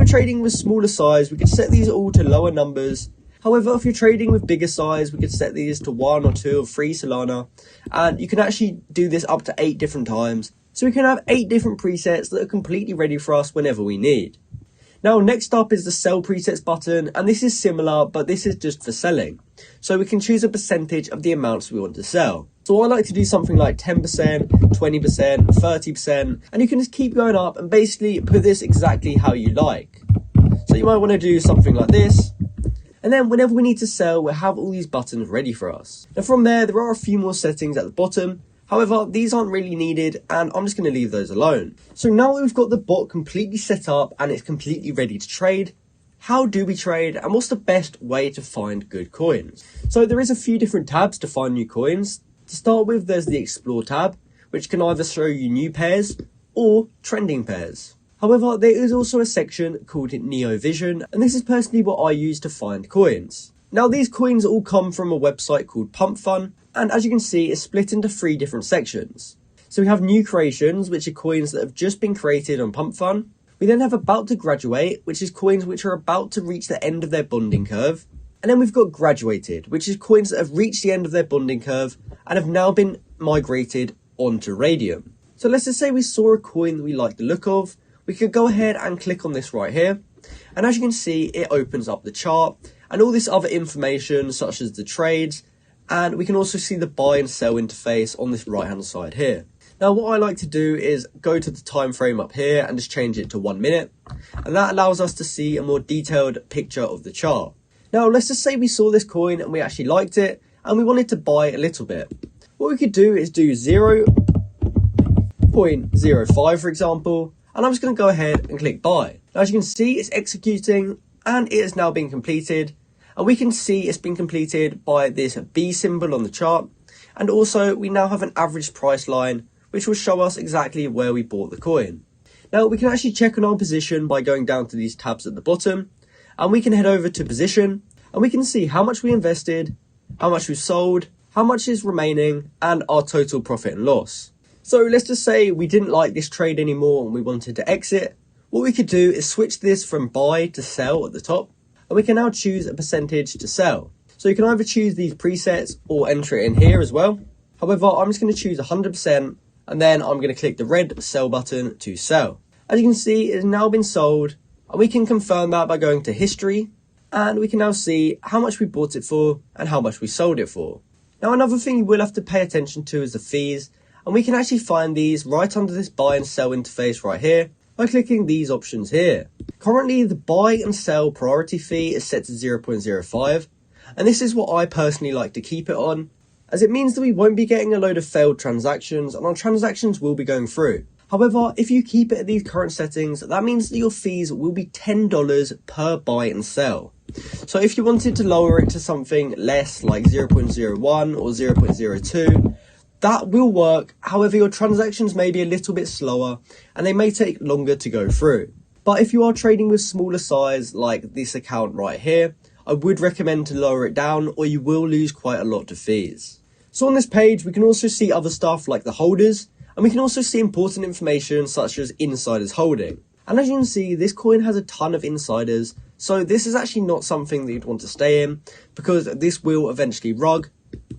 were trading with smaller size, we could set these all to lower numbers. However, if you're trading with bigger size, we could set these to 1 or 2 or 3 Solana, and you can actually do this up to 8 different times. So we can have 8 different presets that are completely ready for us whenever we need. Now, next up is the sell presets button, and this is similar, but this is just for selling. So we can choose a percentage of the amounts we want to sell. So I like to do something like 10%, 20%, 30%, and you can just keep going up and basically put this exactly how you like. So you might want to do something like this. And then whenever we need to sell, we'll have all these buttons ready for us. And from there are a few more settings at the bottom. However, these aren't really needed, and I'm just going to leave those alone. So now that we've got the bot completely set up and it's completely ready to trade, how do we trade and what's the best way to find good coins? So there is a few different tabs to find new coins. To start with, there's the Explore tab, which can either show you new pairs or trending pairs. However, there is also a section called Neo Vision, and this is personally what I use to find coins. Now, these coins all come from a website called Pump Fun, and as you can see, it's split into 3 different sections. So we have new creations, which are coins that have just been created on Pump Fun. We then have about to graduate, which is coins which are about to reach the end of their bonding curve. And then we've got graduated, which is coins that have reached the end of their bonding curve and have now been migrated onto Radium. So let's just say we saw a coin that we like the look of. We could go ahead and click on this right here. And as you can see, it opens up the chart and all this other information such as the trades. And we can also see the buy and sell interface on this right hand side here. Now what I like to do is go to the time frame up here and just change it to 1 minute. And that allows us to see a more detailed picture of the chart. Now let's just say we saw this coin and we actually liked it and we wanted to buy a little bit. What we could do is do 0.05 for example, and I'm just going to go ahead and click buy. Now as you can see, it's executing and it has now been completed. And we can see it's been completed by this B symbol on the chart. And also we now have an average price line, which will show us exactly where we bought the coin. Now we can actually check on our position by going down to these tabs at the bottom. And we can head over to position and we can see how much we invested, how much we sold, how much is remaining, and our total profit and loss. So let's just say we didn't like this trade anymore and we wanted to exit. What we could do is switch this from buy to sell at the top. And we can now choose a percentage to sell. So you can either choose these presets or enter it in here as well. However, I'm just going to choose 100% and then I'm going to click the red sell button to sell. As you can see, it has now been sold and we can confirm that by going to history and we can now see how much we bought it for and how much we sold it for. Now another thing you will have to pay attention to is the fees, and we can actually find these right under this buy and sell interface right here by clicking these options here. Currently, the buy and sell priority fee is set to 0.05, and this is what I personally like to keep it on, as it means that we won't be getting a load of failed transactions and our transactions will be going through. However, if you keep it at these current settings, that means that your fees will be $10 per buy and sell. So if you wanted to lower it to something less like 0.01 or 0.02, that will work. However, your transactions may be a little bit slower and they may take longer to go through. But if you are trading with smaller size like this account right here, I would recommend to lower it down or you will lose quite a lot of fees. So on this page, we can also see other stuff like the holders, and we can also see important information such as insiders holding. And as you can see, this coin has a ton of insiders, so this is actually not something that you'd want to stay in because this will eventually rug.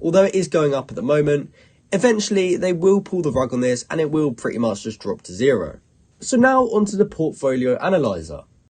Although it is going up at the moment, eventually they will pull the rug on this and it will pretty much just drop to zero. So now onto the portfolio analyzer.